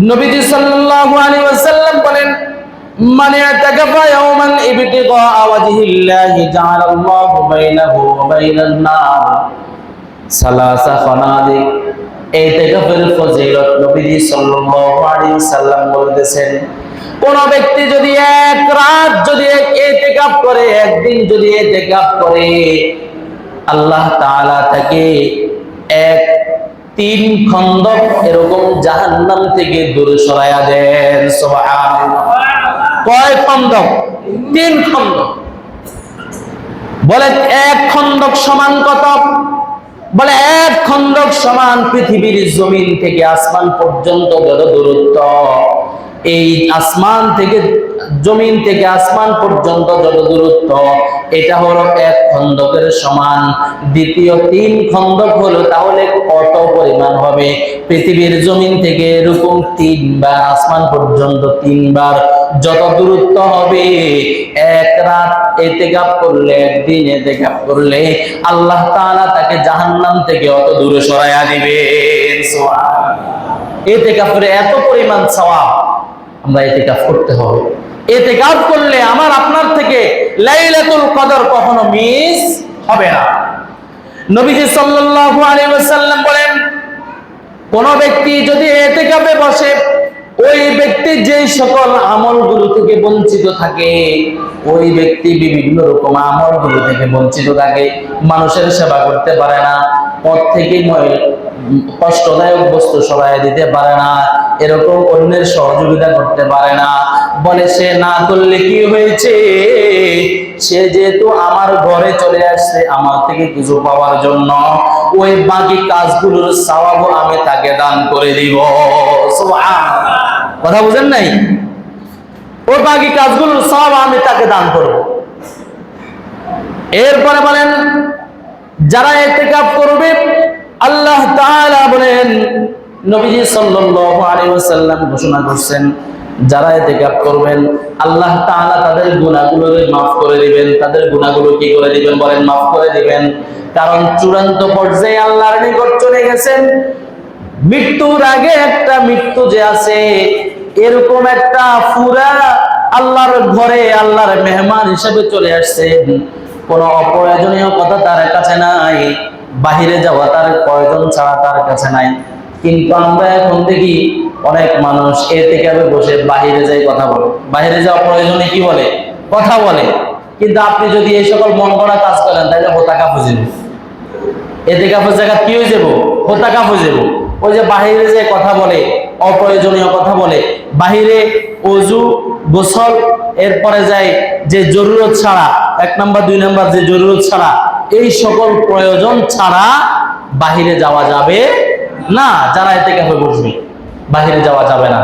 নবীজি সাল্লাল্লাহু আলাইহি ওয়াসাল্লাম বলেন, মান ইয়াতাকাফা ইয়াওমান ইবতিগা ওয়াজহিল্লাহি জাআলাল্লাহু বাইনাহু ওয়া বাইনান নার সালাসা খানাদিক। ইতিকাফের ফজিলত নবীজি সাল্লাল্লাহু আলাইহি ওয়াসাল্লাম বলেছেন, কোন ব্যক্তি যদি এক রাত যদি ইতিকাফ করে, একদিন যদি ইতিকাফ করে, আল্লাহ তাআলা তাকে এক 3 খন্দক এরকম জাহান্নাম থেকে দূরে সরায়া দেন। সুবহানাল্লাহ। কয় খন্দক? 3 খন্দক। বলে এক খন্দক সমান কত? বলে এক খন্দক সমান পৃথিবীর জমিন থেকে আসমান পর্যন্ত যত দূরত্ব, এই আসমান থেকে জমিন থেকে আসমান পর্যন্ত যত দূরত্ব, এটা হলো এক খন্দকের সমান। দ্বিতীয় 3 খন্দক হলো, তাহলে কত পরিমাণ হবে? পৃথিবীর জমিন থেকে এরকম 3 বার, আসমান পর্যন্ত 3 বার যত দূরত্ব হবে, এক রাত ইতিকাফ করলে, একদিন ইতিকাফ করলে আল্লাহ তাআলা তাকে জাহান্নাম থেকে অত দূরে সরায়া দিবেন। সুবহানাল্লাহ। ইতিকাফের এত পরিমাণ সওয়াব, আমরা ইতিকাফ করতে হবে। ইতিকাফ করলে আমার আপনার থেকে লাইলাতুল কদর কখনো মিস হবে না। নবীজি সাল্লাল্লাহু আলাইহি ওয়াসাল্লাম বলেন, কোন ব্যক্তি যদি ইতিকাফে বসে, ওই ব্যক্তি যে সকল আমলগুলো থেকে বঞ্চিত থাকে, ওই ব্যক্তি বিভিন্ন রকম আমলগুলো থেকে বঞ্চিত থাকে। মানুষের সেবা করতে পারে না, পথ থেকে কষ্টদায়ক বস্তু সরাই দিতে পারে না, এরকম অন্যের সহযোগিতা করতে পারে না। বলে সে না করলে কি হয়েছে? সে যেহেতু আমার ঘরে চলে আসছে আমার থেকে কিছু পাওয়ার জন্য, ওই বাকি কাজগুলোর সওয়াবও আমি তাকে দান করে দিব। সুবহানাল্লাহ। কথা বুঝেন নাই? ওই বাকি কাজগুলোর সওয়াব আমি তাকে দান করব। এরপরে বলেন, যারা ইতিকাফ করবে, আল্লাহ তাআলা বলেন, নবীজি সাল্লাল্লাহু আলাইহি ওয়াসাল্লাম ঘোষণা করছেন, যারা ইতিকাফ করবেন আল্লাহ তাআলা তাদের গুনাহগুলোকে maaf করে দিবেন। তাদের গুনাহগুলো কি করে দিবেন? বলেন, maaf করে দিবেন। কারণ চূড়ান্ত পর্যায়ে আল্লাহর নিকট চলে গেছেন। মৃত্যুর আগে একটা মৃত্যু যে আছে, এরকম একটা পুরা আল্লাহর ঘরে আল্লাহর মেহমান হিসেবে চলে আসছেন। কোনো অপ্রয়োজনীয় কথা তার কাছে নাই, বাহিরে যাওয়া তার প্রয়োজন ছাড়া তার কাছে নাই। কিন্তু আমরা এখন দেখি অনেক মানুষ ইতিকাফে বসে বাহিরে যাই কথা বলে, বাহিরে যাওয়া প্রয়োজনে কি বলে? কথা বলে। কিন্তু আপনি যদি এই সকল মন গড়া কাজ করেন, তাহলে হোতাকা বুঝে নেবেন। ইতিকাফের জায়গা কি হয়ে যাব? হোতাকা হয়ে যাব। ওই যে বাহিরে যে কথা বলে, অপ্রয়োজনীয় কথা বলে, বাহিরে ওযু গোসল, এরপরে যায় যে জরুরত ছাড়া, 1 নাম্বার 2 নাম্বার যে জরুরত ছাড়া, এই সকল প্রয়োজন ছাড়া বাহিরে যাওয়া যাবে না। যারা ইতিকাফে বসবে বাহিরে যাওয়া যাবে না।